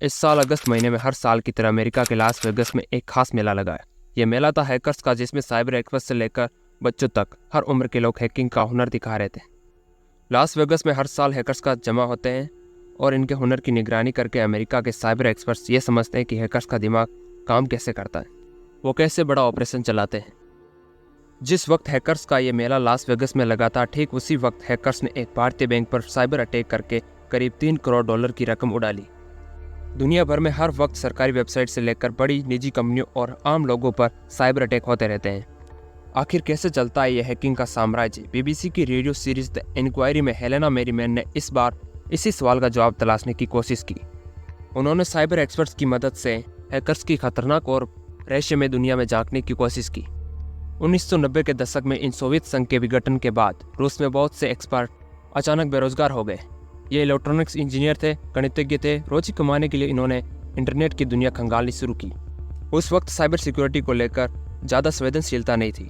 इस साल अगस्त महीने में हर साल की तरह अमेरिका के लास वेगस में एक खास मेला लगा है। यह मेला था हैकर्स का, जिसमें साइबर एक्सपर्ट से लेकर बच्चों तक हर उम्र के लोग हैकिंग का हुनर दिखा रहे थे। लास वेगस में हर साल हैकर्स का जमा होते हैं और इनके हुनर की निगरानी करके अमेरिका के साइबर एक्सपर्ट्स ये समझते हैं कि हैकर्स का दिमाग काम कैसे करता है, वो कैसे बड़ा ऑपरेशन चलाते हैं। जिस वक्त हैकर्स का ये मेला लास वेगस में लगा था, ठीक उसी वक्त हैकर्स ने एक भारतीय बैंक पर साइबर अटैक करके करीब $3 करोड़ की रकम उड़ा ली। दुनिया भर में हर वक्त सरकारी वेबसाइट से लेकर बड़ी निजी कंपनियों और आम लोगों पर साइबर अटैक होते रहते हैं। आखिर कैसे चलता है यह हैकिंग का साम्राज्य? बीबीसी की रेडियो सीरीज द इंक्वायरी में हेलेना मेरीमैन ने इस बार इसी सवाल का जवाब तलाशने की कोशिश की। उन्होंने साइबर एक्सपर्ट्स की मदद से हैकर्स की खतरनाक और रहस्यमय दुनिया में झांकने की कोशिश की। 1990 के दशक में इन सोवियत संघ के विघटन के बाद रूस में बहुत से एक्सपर्ट अचानक बेरोजगार हो गए। ये इलेक्ट्रॉनिक्स इंजीनियर थे, गणितज्ञ थे। रोजी कमाने के लिए इन्होंने इंटरनेट की दुनिया खंगालनी शुरू की। उस वक्त साइबर सिक्योरिटी को लेकर ज़्यादा संवेदनशीलता नहीं थी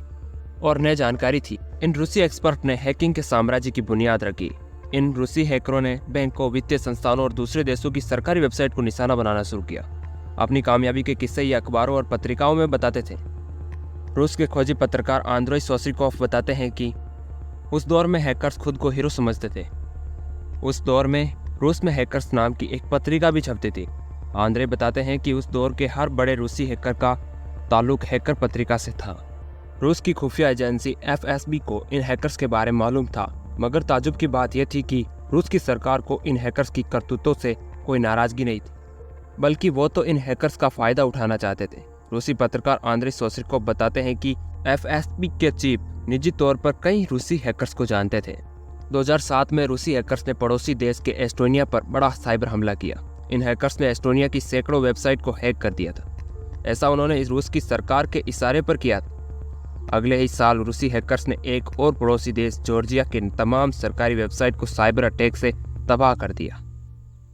और नई जानकारी थी। इन रूसी एक्सपर्ट ने हैकिंग के साम्राज्य की बुनियाद रखी। इन रूसी हैकरों ने बैंकों, वित्तीय संस्थानों और दूसरे देशों की सरकारी वेबसाइट को निशाना बनाना शुरू किया। अपनी कामयाबी के किस्से ये अखबारों और पत्रिकाओं में बताते थे। रूस के खोजी पत्रकार आंद्रेई सोसिकोव बताते हैं कि उस दौर में हैकर्स खुद को हीरो समझते थे। उस दौर में रूस में हैकर्स नाम की एक पत्रिका भी छपती थी। आंद्रे बताते हैं कि उस दौर के हर बड़े रूसी हैकर का ताल्लुक हैकर पत्रिका से था। रूस की खुफिया एजेंसी एफएसबी को इन हैकर्स के बारे में मालूम था, मगर ताजुब की बात यह थी कि रूस की सरकार को इन हैकर्स की करतूतों से कोई नाराजगी नहीं थी, बल्कि वो तो इन हैकर्स का फायदा उठाना चाहते थे। रूसी पत्रकार आंद्रे सोसिकोव बताते हैं कि एफएसबी के चीफ निजी तौर पर कई रूसी हैकर्स को जानते थे। 2007 में रूसी हैकर्स ने पड़ोसी देश के एस्टोनिया पर बड़ा साइबर हमला किया। इन हैकर्स ने एस्टोनिया की सैकड़ों वेबसाइट को हैक कर दिया था। ऐसा उन्होंने इस रूस की सरकार के इशारे पर किया था। अगले ही साल रूसी हैकर्स ने एक और पड़ोसी देश जॉर्जिया के तमाम सरकारी वेबसाइट को साइबर अटैक से तबाह कर दिया।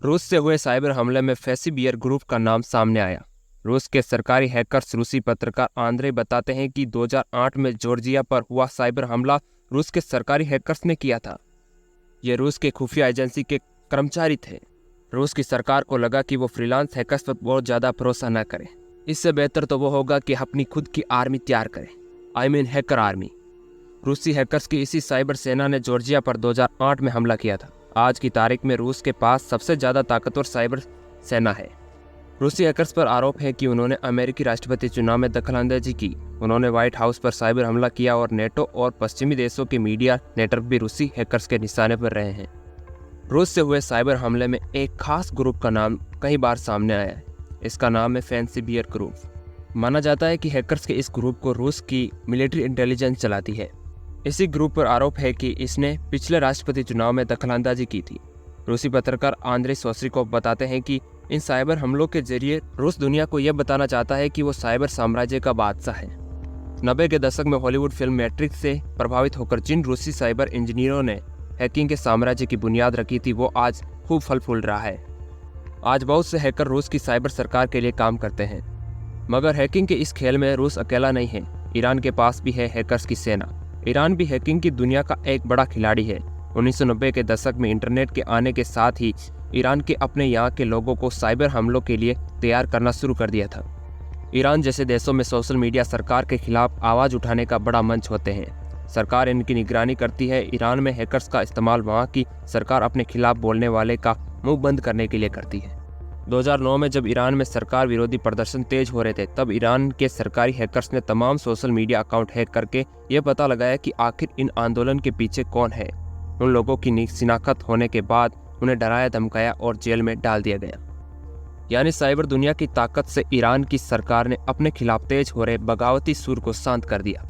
रूस से हुए साइबर हमले में फैसीबियर ग्रुप का नाम सामने आया। रूस के सरकारी हैकर्स रूसी पत्रकार आंद्रे बताते हैं कि 2008 में जॉर्जिया पर हुआ साइबर हमला रूस के सरकारी हैकर्स ने किया था। ये रूस के खुफिया एजेंसी के कर्मचारी थे। रूस की सरकार को लगा कि वो फ्रीलांस हैकर्स पर बहुत ज़्यादा भरोसा न करें। इससे बेहतर तो वो होगा कि अपनी खुद की आर्मी तैयार करें, आई मीन हैकर आर्मी। रूसी हैकर्स की इसी साइबर सेना ने जॉर्जिया पर 2008 में हमला किया था। आज की तारीख में रूस के पास सबसे ज़्यादा ताकतवर साइबर सेना है। रूसी हैकर्स पर आरोप है कि उन्होंने अमेरिकी राष्ट्रपति चुनाव में दखलंदाजी की। उन्होंने व्हाइट हाउस पर साइबर हमला किया और नेटो और पश्चिमी देशों के मीडिया नेटवर्क भी रूसी हैकर्स के निशाने पर रहे हैं। रूस से हुए साइबर हमले में एक खास ग्रुप का नाम कई बार सामने आया है। इसका नाम है फैसीबियर ग्रुप। माना जाता है कि हैकर्स के इस ग्रुप को रूस की मिलिट्री इंटेलिजेंस चलाती है। इसी ग्रुप पर आरोप है कि इसने पिछले राष्ट्रपति चुनाव में दखलंदाजी की थी। रूसी पत्रकार आंद्रे सोसिकोव बताते हैं कि इन साइबर हमलों के जरिए रूस दुनिया को यह बताना चाहता है कि वो साइबर साम्राज्य का बादशाह है। 90 के दशक में हॉलीवुड फिल्म मैट्रिक्स से प्रभावित होकर जिन रूसी साइबर इंजीनियरों ने हैकिंग के साम्राज्य की बुनियाद रखी थी, वो आज खूब फल फूल रहा है। आज बहुत से हैकर रूस की साइबर सरकार के लिए काम करते हैं। मगर हैकिंग के इस खेल में रूस अकेला नहीं है। ईरान के पास भी है हैकर्स की सेना। ईरान भी हैकिंग की दुनिया का एक बड़ा खिलाड़ी है। 1990 के दशक में इंटरनेट के आने के साथ ही ईरान के अपने यहाँ के लोगों को साइबर हमलों के लिए तैयार करना शुरू कर दिया था। ईरान जैसे देशों में सोशल मीडिया सरकार के खिलाफ आवाज़ उठाने का बड़ा मंच होते हैं। सरकार इनकी निगरानी करती है। ईरान में हैकर्स का इस्तेमाल वहाँ की सरकार अपने खिलाफ बोलने वाले का मुंह बंद करने के लिए करती है। 2009 में जब ईरान में सरकार विरोधी प्रदर्शन तेज हो रहे थे, तब ईरान के सरकारी हैकर्स ने तमाम सोशल मीडिया अकाउंट हैक करके ये पता लगाया कि आखिर इन आंदोलन के पीछे कौन है। उन लोगों की शिनाख्त होने के बाद उन्हें डराया धमकाया और जेल में डाल दिया गया। यानी साइबर दुनिया की ताकत से ईरान की सरकार ने अपने खिलाफ तेज हो रहे बगावती सुर को शांत कर दिया।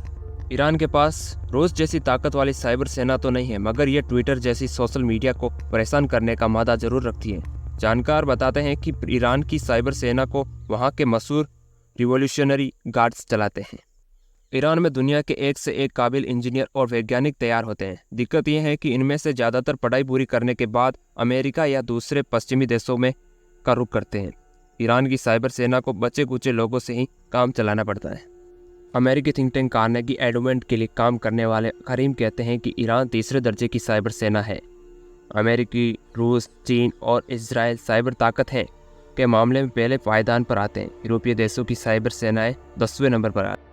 ईरान के पास रूस जैसी ताकत वाली साइबर सेना तो नहीं है, मगर ये ट्विटर जैसी सोशल मीडिया को परेशान करने का मादा जरूर रखती है। जानकार बताते हैं कि ईरान की साइबर सेना को वहाँ के मशहूर रिवॉल्यूशनरी गार्ड्स चलाते हैं। ईरान में दुनिया के एक से एक काबिल इंजीनियर और वैज्ञानिक तैयार होते हैं। दिक्कत यह है कि इनमें से ज़्यादातर पढ़ाई पूरी करने के बाद अमेरिका या दूसरे पश्चिमी देशों में का रुख करते हैं। ईरान की साइबर सेना को बचे कुचे लोगों से ही काम चलाना पड़ता है। अमेरिकी थिंक टैंक कार्नेगी एंडोमेंट के लिए काम करने वाले करीम कहते हैं कि ईरान तीसरे दर्जे की साइबर सेना है। अमेरिकी, रूस, चीन और इजराइल साइबर ताकत है। के मामले में पहले पायदान पर आते हैं। यूरोपीय देशों की साइबर सेनाएं 10वें नंबर पर आती हैं।